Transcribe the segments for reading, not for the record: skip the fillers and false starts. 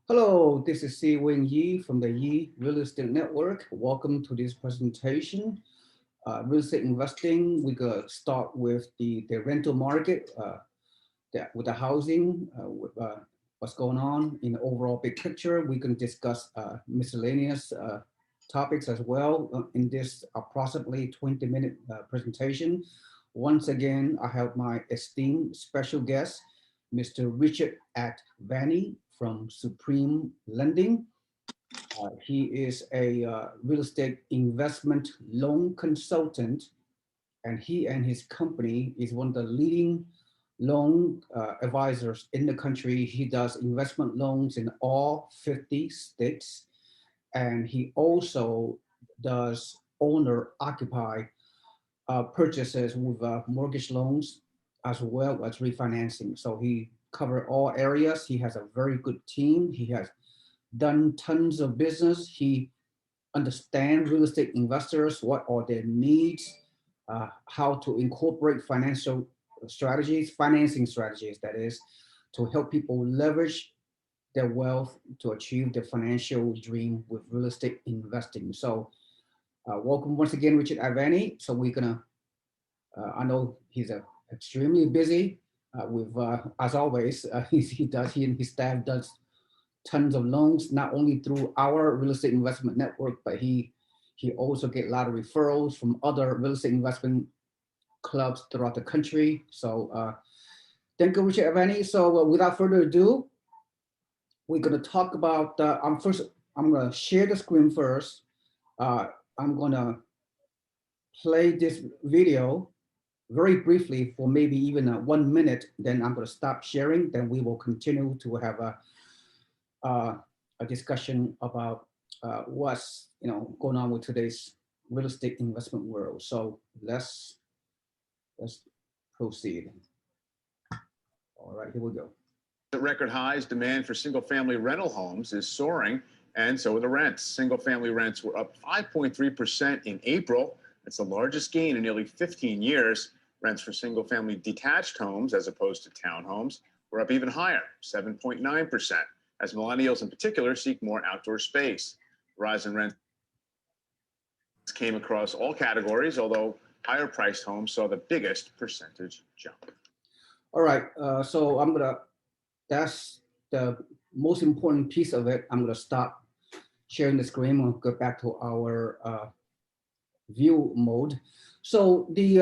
Hello, this is SeeWing Yee from the Yee Real Estate Network. Welcome to this presentation. Real estate investing, we're gonna start with the rental market, with the housing, what's going on in the overall big picture. We can discuss miscellaneous topics as well in this approximately 20-minute presentation. Once again, I have my esteemed special guest, Mr. Richard Advani from Supreme Lending. He is a real estate investment loan consultant, and he and his company is one of the leading loan advisors in the country. He does investment loans in all 50 states, and he also does owner occupy purchases with mortgage loans as well as refinancing. So he covered all areas. He has a very good team. He has done tons of business. He understands real estate investors, what are their needs, how to incorporate financial strategies, financing strategies, that is, to help people leverage their wealth to achieve their financial dream with real estate investing. So welcome once again, Richard Advani. So we're gonna, I know he's extremely busy with, as always, he and his staff does tons of loans, not only through our real estate investment network, but he also get a lot of referrals from other real estate investment clubs throughout the country. So thank you, Richard Advani. So without further ado, we're gonna talk about, I'm gonna share the screen first. I'm gonna play this video very briefly for maybe even 1 minute, then I'm gonna stop sharing, then we will continue to have a discussion about what's going on with today's real estate investment world. So let's proceed. All right, here we go. At record highs, demand for single-family rental homes is soaring, and so are the rents. Single-family rents were up 5.3% in April. That's the largest gain in nearly 15 years. Rents for single-family detached homes, as opposed to townhomes, were up even higher, 7.9%, as millennials in particular seek more outdoor space. Rise in rents came across all categories, although higher-priced homes saw the biggest percentage jump. All right, so that's the most important piece of it. I'm gonna stop sharing the screen. We'll go back to our view mode. So the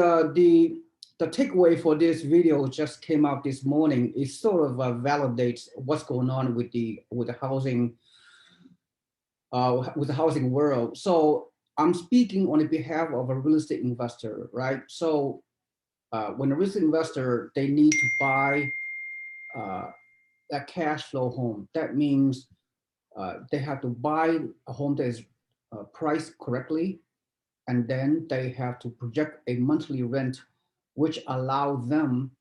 takeaway for this video just came out this morning. It sort of validates what's going on with the housing world. So I'm speaking on the behalf of a real estate investor, right? So when a real estate investor, they need to buy a cash flow home. That means they have to buy a home that is priced correctly, and then they have to project a monthly rent which allow them,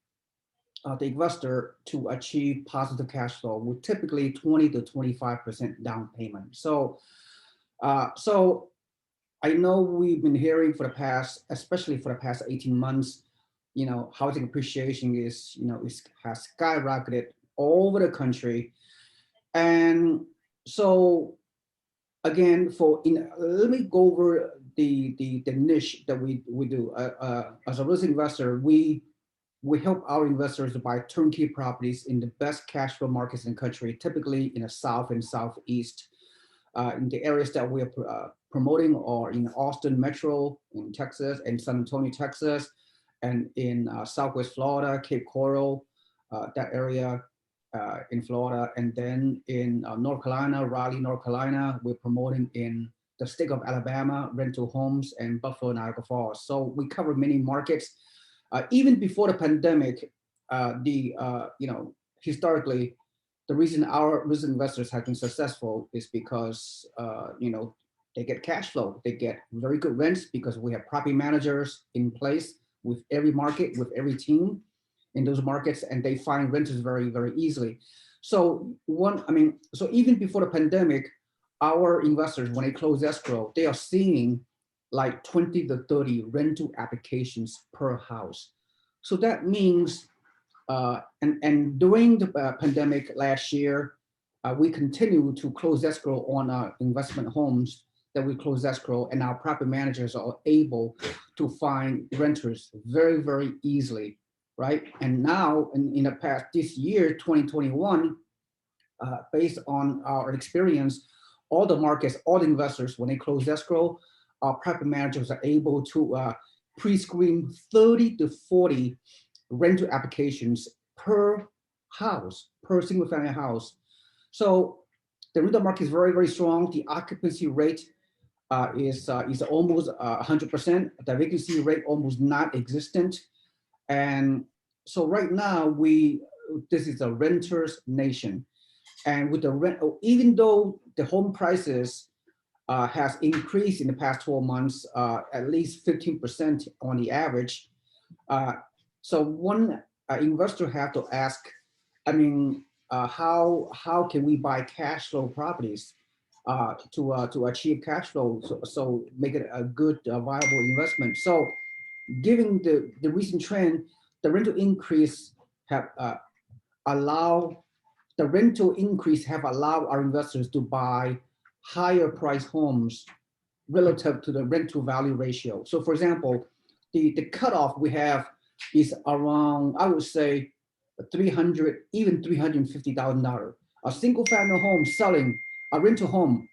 the investor, to achieve positive cash flow with typically 20 to 25% down payment. So, so I know we've been hearing for the past, especially for the past 18 months, housing appreciation has skyrocketed all over the country. And so again, let me go over the niche that we do. As a real estate investor, we help our investors to buy turnkey properties in the best cash flow markets in the country, typically in the South and Southeast. In the areas that we are promoting are in Austin Metro in Texas, and San Antonio, Texas, and in Southwest Florida, Cape Coral, that area in Florida, and then in North Carolina, Raleigh, North Carolina. We're promoting in the state of Alabama, rental homes, and Buffalo, Niagara Falls. So we cover many markets. Even before the pandemic, historically, the reason our real estate investors have been successful is because they get cash flow. They get very good rents because we have property managers in place with every market, with every team in those markets, and they find renters very, very easily. So so even before the pandemic, our investors, when they close escrow, they are seeing like 20 to 30 rental applications per house. So that means, and during the pandemic last year, we continue to close escrow on our investment homes that we close escrow, and our property managers are able to find renters very, very easily, right? And now in the past, this year, 2021, based on our experience, all the markets, all the investors, when they close escrow, our property managers are able to pre-screen 30 to 40 rental applications per house, per single family house. So the rental market is very, very strong. The occupancy rate is almost 100%. The vacancy rate almost not existent. And so right now this is a renter's nation. And with the rent, even though the home prices has increased in the past 12 months, at least 15% on the average. So one investor have to ask, I mean, how can we buy cash flow properties to achieve cash flow, so make it a good viable investment. So given the recent trend, the rental increase have allowed the rental increase have allowed our investors to buy higher price homes relative to the rental value ratio. So for example, the cutoff we have is around, I would say, 300, even $350,000. A single family home selling, a rental home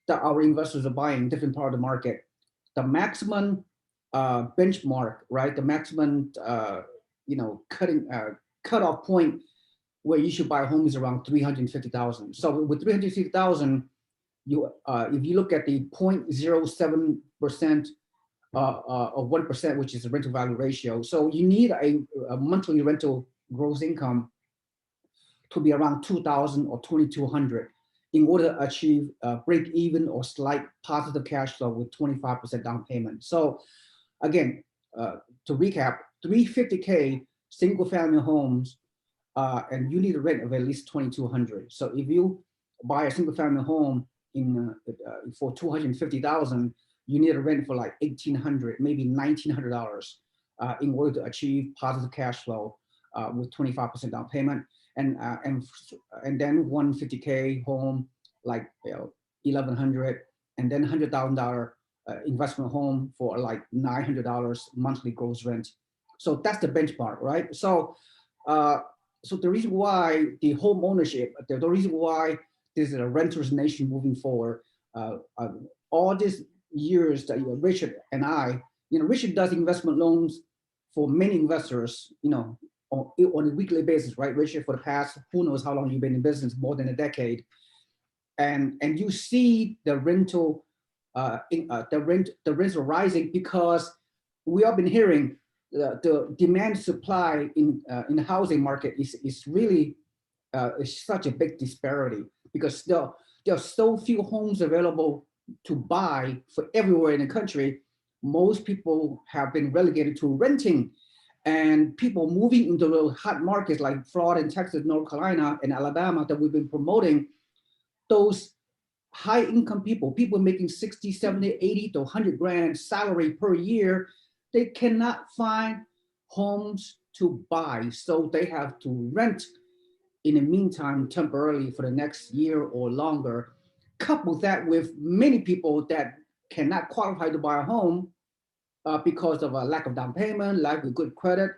that our investors are buying in different part of the market, the maximum benchmark, right? The maximum, cutoff point where you should buy a home is around 350,000. So with 350,000, if you look at the 0.07% of 1%, which is the rental value ratio, so you need a monthly rental gross income to be around 2,000 or 2,200 in order to achieve break even or slight positive cash flow with 25% down payment. So again, to recap, 350K single family homes, and you need a rent of at least 2,200. So if you buy a single family home for 250,000, you need a rent for like 1,800, maybe $1,900 in order to achieve positive cash flow with 25% down payment, and then 150K home like 1,100, and then $100,000 investment home for like $900 monthly gross rent. So that's the benchmark, right? So so the reason why the home ownership, the reason why this is a renter's nation moving forward, all these years that Richard and I, Richard does investment loans for many investors, on a weekly basis, right, Richard? For the past, who knows how long you've been in business, more than a decade, and you see the rental, the rents are rising because we have been hearing the demand supply in the housing market is really is such a big disparity because there are so few homes available to buy for everywhere in the country. Most people have been relegated to renting, and people moving into the hot markets like Florida and Texas, North Carolina and Alabama that we've been promoting, those high income people making 60, 70, 80 to 100 grand salary per year, they cannot find homes to buy. So they have to rent in the meantime temporarily for the next year or longer. Couple that with many people that cannot qualify to buy a home because of a lack of down payment, lack of good credit,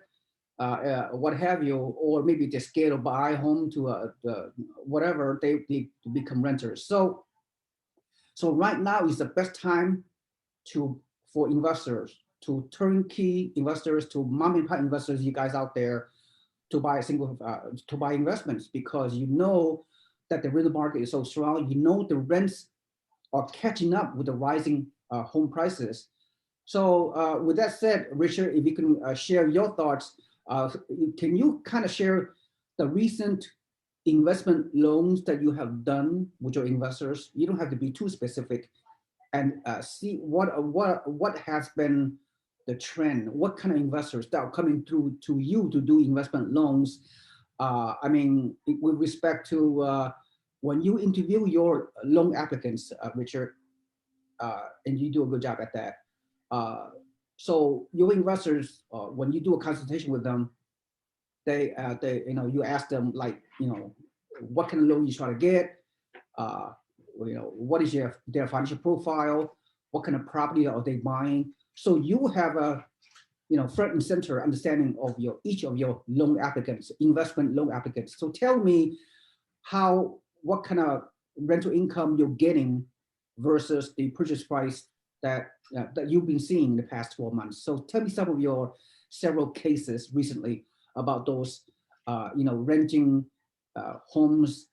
what have you, or maybe they're scared to buy a home to whatever, they become renters. So right now is the best time for investors, to turnkey investors, to mom and pop investors, you guys out there, to buy to buy investments, because you know that the rental market is so strong. You know the rents are catching up with the rising home prices. So with that said, Richard, if you can share your thoughts, can you kind of share the recent investment loans that you have done with your investors? You don't have to be too specific, and see what has been the trend. What kind of investors that are coming through to you to do investment loans? I mean, with respect to when you interview your loan applicants, Richard, and you do a good job at that. So your investors, when you do a consultation with them, they you ask them, like, what kind of loan you try to get, what is their financial profile, what kind of property are they buying. So you have a front and center understanding of each of your loan applicants, investment loan applicants. So tell me what kind of rental income you're getting versus the purchase price that you've been seeing in the past 12 months. So tell me some of your several cases recently about those, renting homes,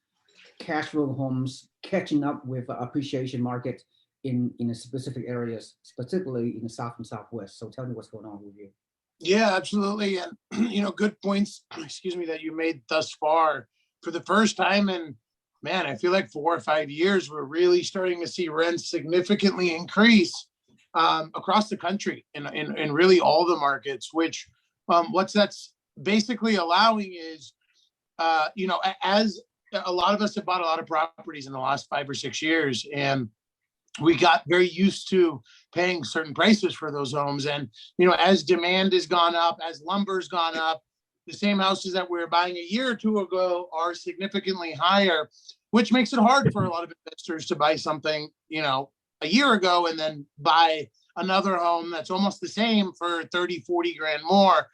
cash flow homes, catching up with appreciation market in specific areas, specifically in the South and Southwest. So tell me what's going on with you. Yeah, absolutely. And, good points, excuse me, that you made thus far. For the first time in, man, I feel like 4 or 5 years, we're really starting to see rents significantly increase across the country in really all the markets, which what's that's basically allowing is, as a lot of us have bought a lot of properties in the last 5 or 6 years, and we got very used to paying certain prices for those homes. And, as demand has gone up, as lumber's gone up, the same houses that we were buying a year or two ago are significantly higher, which makes it hard for a lot of investors to buy something, a year ago and then buy another home that's almost the same for 30, 40 grand more.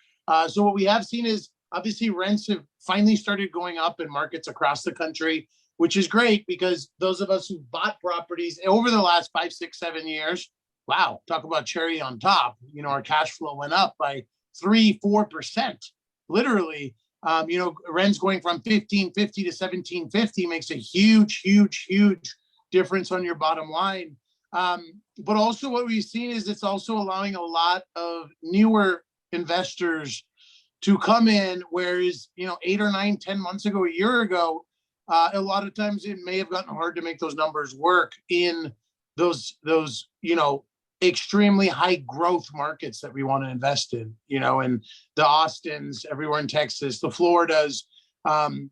So what we have seen is obviously rents have finally started going up in markets across the country, which is great because those of us who bought properties over the last 5, 6, 7 years, wow, talk about cherry on top. Our cash flow went up by 3-4%, literally. Rents going from 1550 to 1750 makes a huge, huge, huge difference on your bottom line. But also what we've seen is it's also allowing a lot of newer investors to come in, whereas, 8 or 9, 10 months ago, a year ago, a lot of times it may have gotten hard to make those numbers work in those extremely high growth markets that we want to invest in, and the Austins, everywhere in Texas, the Floridas. It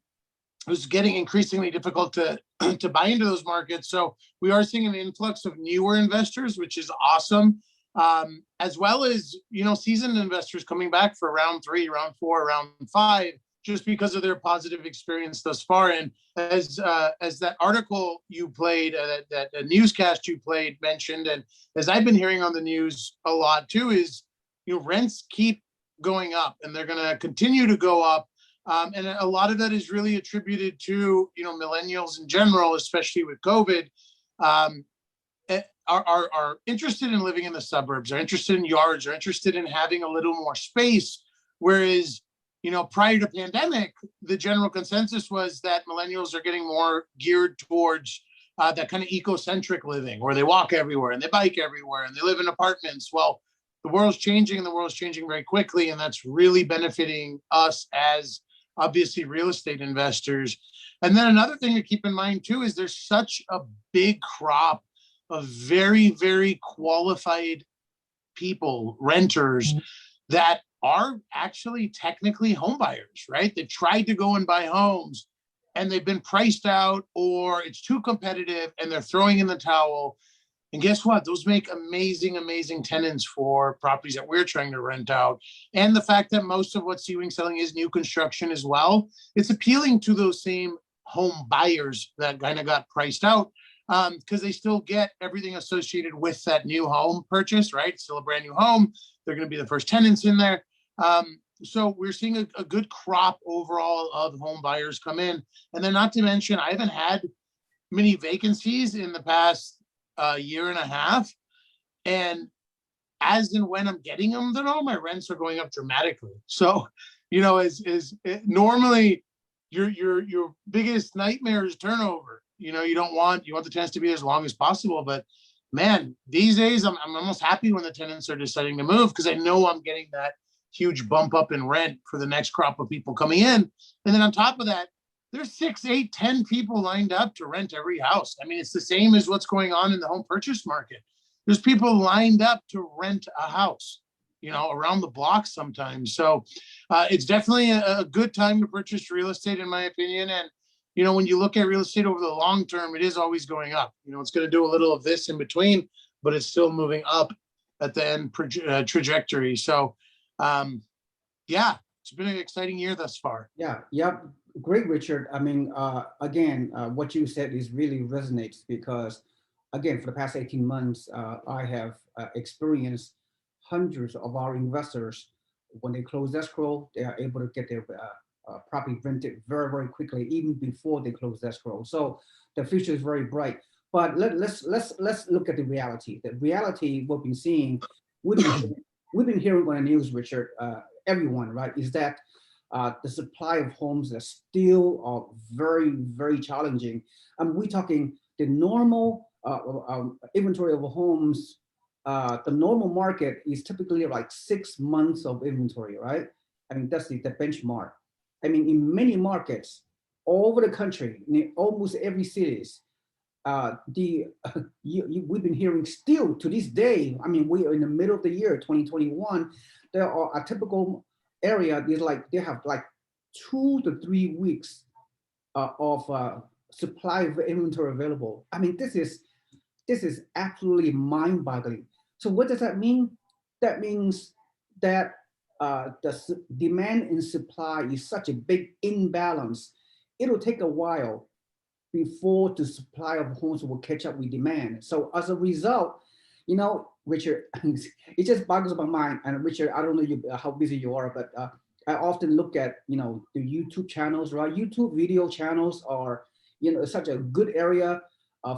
was getting increasingly difficult to buy into those markets. So we are seeing an influx of newer investors, which is awesome, as well as, seasoned investors coming back for round 3, round 4, round 5, just because of their positive experience thus far. And as that article you played, that newscast you played mentioned, and as I've been hearing on the news a lot too, is, rents keep going up and they're going to continue to go up. And a lot of that is really attributed to, millennials in general, especially with COVID, are interested in living in the suburbs, are interested in yards, are interested in having a little more space. Whereas, prior to pandemic, the general consensus was that millennials are getting more geared towards that kind of eco-centric living, where they walk everywhere and they bike everywhere and they live in apartments. Well, the world's changing and the world's changing very quickly. And that's really benefiting us as obviously real estate investors. And then another thing to keep in mind too, is there's such a big crop of very, very qualified people, renters, that are actually technically home buyers, right? They tried to go and buy homes and they've been priced out, or it's too competitive and they're throwing in the towel. And guess what? Those make amazing, amazing tenants for properties that we're trying to rent out. And the fact that most of what SeeWing's selling is new construction as well, it's appealing to those same home buyers that kind of got priced out, because they still get everything associated with that new home purchase, right? It's still a brand new home. They're going to be the first tenants in there. So we're seeing a good crop overall of home buyers come in. And then not to mention, I haven't had many vacancies in the past year and a half. And as and when I'm getting them, my rents are going up dramatically. So, normally your biggest nightmare is turnover. You want the tenants to be as long as possible, but man, these days I'm almost happy when the tenants are deciding to move, because I know I'm getting that huge bump up in rent for the next crop of people coming in. And then on top of that, there's 6, 8, 10 people lined up to rent every house. I mean, it's the same as what's going on in the home purchase market. There's people lined up to rent a house, around the block sometimes. So it's definitely a good time to purchase real estate, in my opinion. And, when you look at real estate over the long term, it is always going up. It's going to do a little of this in between, but it's still moving up at the end trajectory. So, it's been an exciting year thus far. Yeah. Yep. Great, Richard. I mean, again, what you said is really resonates because, again, for the past 18 months, I have experienced hundreds of our investors. When they close escrow, they are able to get their property rented very, very quickly, even before they close escrow. So the future is very bright. But let's look at the reality. The reality we've been seeing, we've been we've been hearing on the news, Richard, everyone, right, is that the supply of homes is still very, very challenging. And we're talking the normal inventory of homes. The normal market is typically like 6 months of inventory, right? I mean, that's the benchmark. I mean, in many markets all over the country, in almost every cities, we've been hearing still to this day. I mean, we are in the middle of the year 2021. There are a typical area is like they have like 2 to 3 weeks of supply of inventory available. I mean, this is absolutely mind-boggling. So what does that mean? That means that the demand and supply is such a big imbalance. It'll take a while before the supply of homes will catch up with demand. So as a result, Richard, it just boggles my mind. And Richard, I don't know how busy you are, but I often look at, the YouTube channels, right? YouTube video channels are, such a good area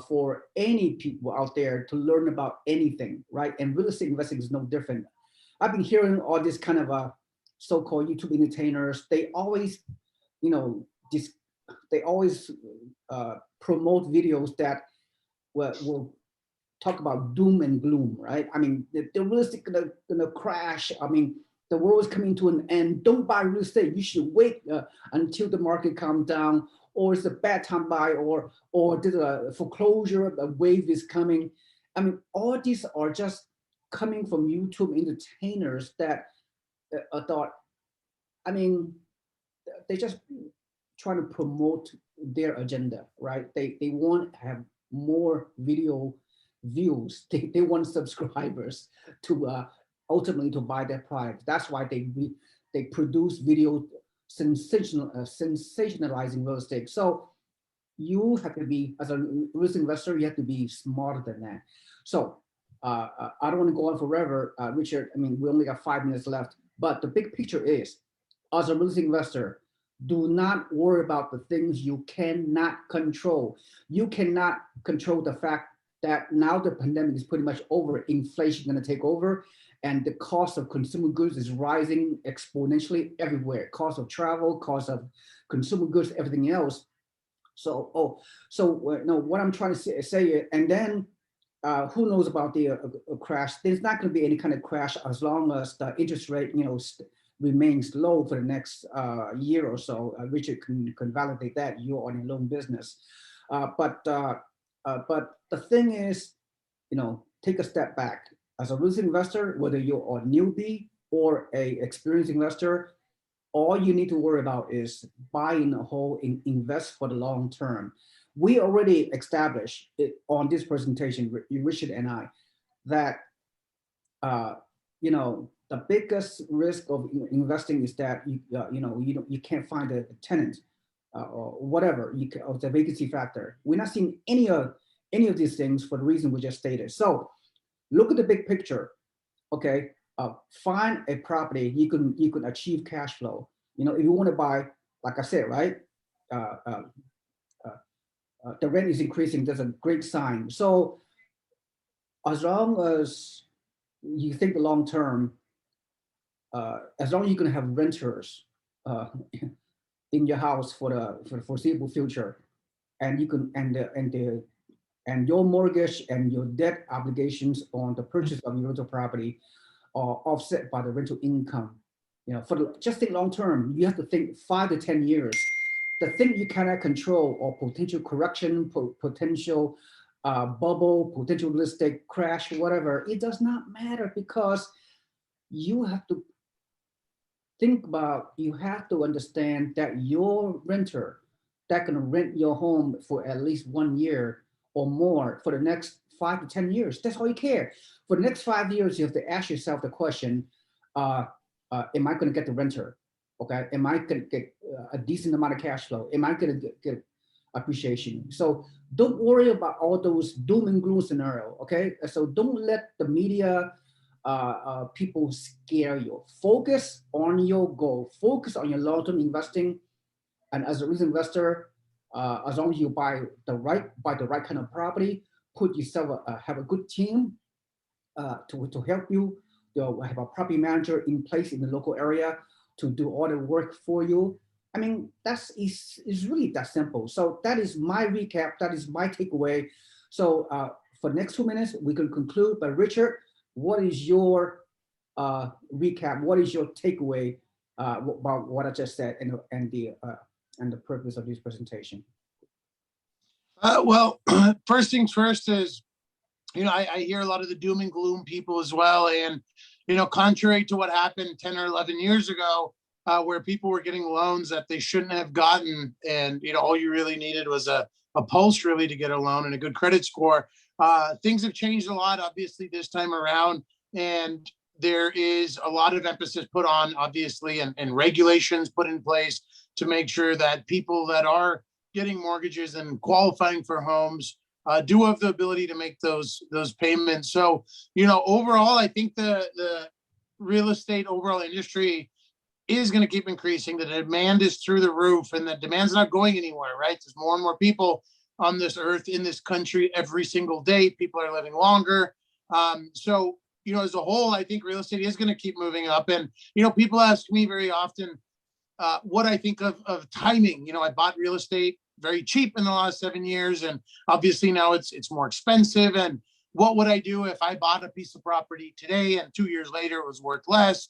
for any people out there to learn about anything, right? And real estate investing is no different. I've been hearing all this kind of so-called YouTube entertainers. They always, you know, dis they always promote videos that will talk about doom and gloom, right? I mean, the real estate gonna crash. I mean, the world is coming to an end. Don't buy real estate. You should wait until the market calms down, or it's a bad time buy, or there's a foreclosure, a wave is coming. I mean, all these are just coming from YouTube entertainers that thought. I mean, they just trying to promote their agenda, right? They want to have more video views. They want subscribers to ultimately to buy their product. That's why they produce video sensationalizing real estate. So you have to be, as a real estate investor, you have to be smarter than that. So I don't want to go on forever, Richard. I mean, we only got 5 minutes left, but the big picture is, as a real estate investor, do not worry about the things you cannot control. You cannot control the fact that now the pandemic is pretty much over, inflation is going to take over, and the cost of consumer goods is rising exponentially everywhere. Cost of travel, cost of consumer goods, everything else. So, no, what I'm trying to say, and then who knows about the crash? There's not going to be any kind of crash as long as the interest rate, remains low for the next year or so. Richard can validate that. You're on your own business, but the thing is, take a step back. As a real estate investor, whether you're a newbie or a experienced investor, all you need to worry about is buying a whole and invest for the long term. We already established it on this presentation, Richard and I, that the biggest risk of investing is that you can't find a tenant or whatever, or the vacancy factor. We're not seeing any of these things for the reason we just stated. So look at the big picture. Okay, find a property you can achieve cash flow. If you want to buy, like I said, right, the rent is increasing. That's a great sign. So as long as you think the long term, as long as you're going to have renters in your house for the foreseeable future, and you can and your mortgage and your debt obligations on the purchase of your rental property are offset by the rental income. Just think long term. You have to think 5 to 10 years. The thing you cannot control, or potential correction, potential bubble, potential real estate crash, whatever, it does not matter, because you have to think about, you have to understand that your renter that can rent your home for at least 1 year or more for the next 5 to 10 years. That's all you care. For the next 5 years, you have to ask yourself the question, am I going to get the renter? Okay, am I going to get a decent amount of cash flow? Am I going to get appreciation? So don't worry about all those doom and gloom scenario. Okay, so don't let the media people scare you. Focus on your goal. Focus on your long-term investing. And as a real investor, as long as you buy the right kind of property, put yourself have a good team to help you. You'll have a property manager in place in the local area to do all the work for you. I mean, is really that simple. So that is my recap. That is my takeaway. So for the next 2 minutes, we can conclude. But Richard, what is your recap? What is your takeaway about what I just said and the purpose of this presentation? Well, first things first is, I hear a lot of the doom and gloom people as well. And, contrary to what happened 10 or 11 years ago, where people were getting loans that they shouldn't have gotten. And, all you really needed was a pulse really to get a loan and a good credit score. Things have changed a lot, obviously, this time around. And there is a lot of emphasis put on, obviously, and regulations put in place to make sure that people that are getting mortgages and qualifying for homes do have the ability to make those payments. So, overall, I think the real estate overall industry is going to keep increasing. The demand is through the roof, and the demand's not going anywhere, right? There's more and more people on this earth, in this country, every single day. People are living longer. So, as a whole, I think real estate is going to keep moving up. And, people ask me very often what I think of timing. I bought real estate very cheap in the last 7 years, and obviously now it's more expensive. And what would I do if I bought a piece of property today and 2 years later it was worth less?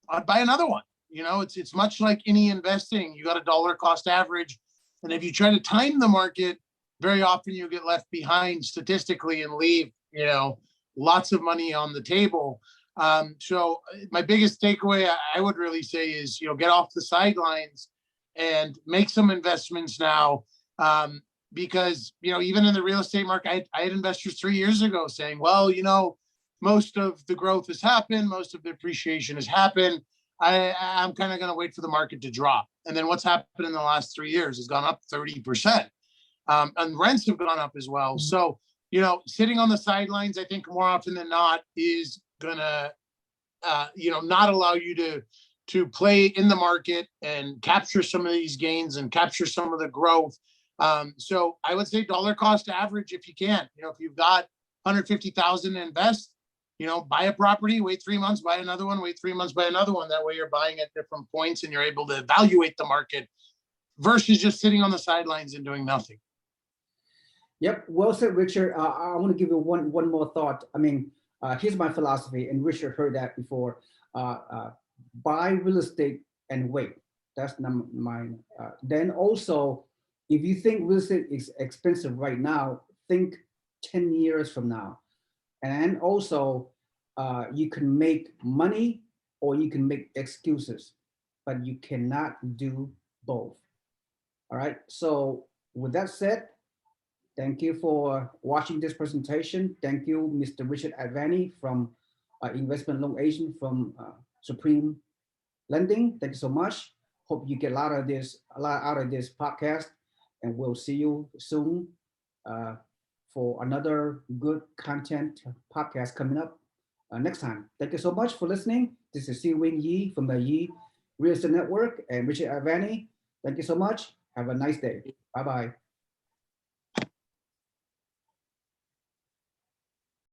I'd buy another one. It's much like any investing. You got a dollar cost average, and if you try to time the market, very often you get left behind statistically and leave lots of money on the table. So my biggest takeaway I would really say is, get off the sidelines and make some investments now. Because, even in the real estate market, I had investors 3 years ago saying, well, most of the growth has happened. Most of the appreciation has happened. I'm kind of going to wait for the market to drop. And then what's happened in the last 3 years has gone up 30%. And rents have gone up as well. So, sitting on the sidelines, I think more often than not is going to, not allow you to play in the market and capture some of these gains and capture some of the growth. So I would say dollar cost average if you can. If you've got 150,000 to invest, buy a property, wait 3 months, buy another one, wait 3 months, buy another one. That way you're buying at different points and you're able to evaluate the market versus just sitting on the sidelines and doing nothing. Yep, well said, Richard. I want to give you one more thought. I mean, here's my philosophy, and Richard heard that before. Buy real estate and wait. That's number mine. Then also, if you think real estate is expensive right now, think 10 years from now. And also, you can make money or you can make excuses, but you cannot do both. All right. So with that said, thank you for watching this presentation. Thank you, Mr. Richard Advani from Investment Loan Agent from Supreme Lending. Thank you so much. Hope you get a lot out of this podcast, and we'll see you soon for another good content podcast coming up next time. Thank you so much for listening. This is SeeWing Yee from the Yee Real Estate Network and Richard Advani. Thank you so much. Have a nice day. Bye-bye.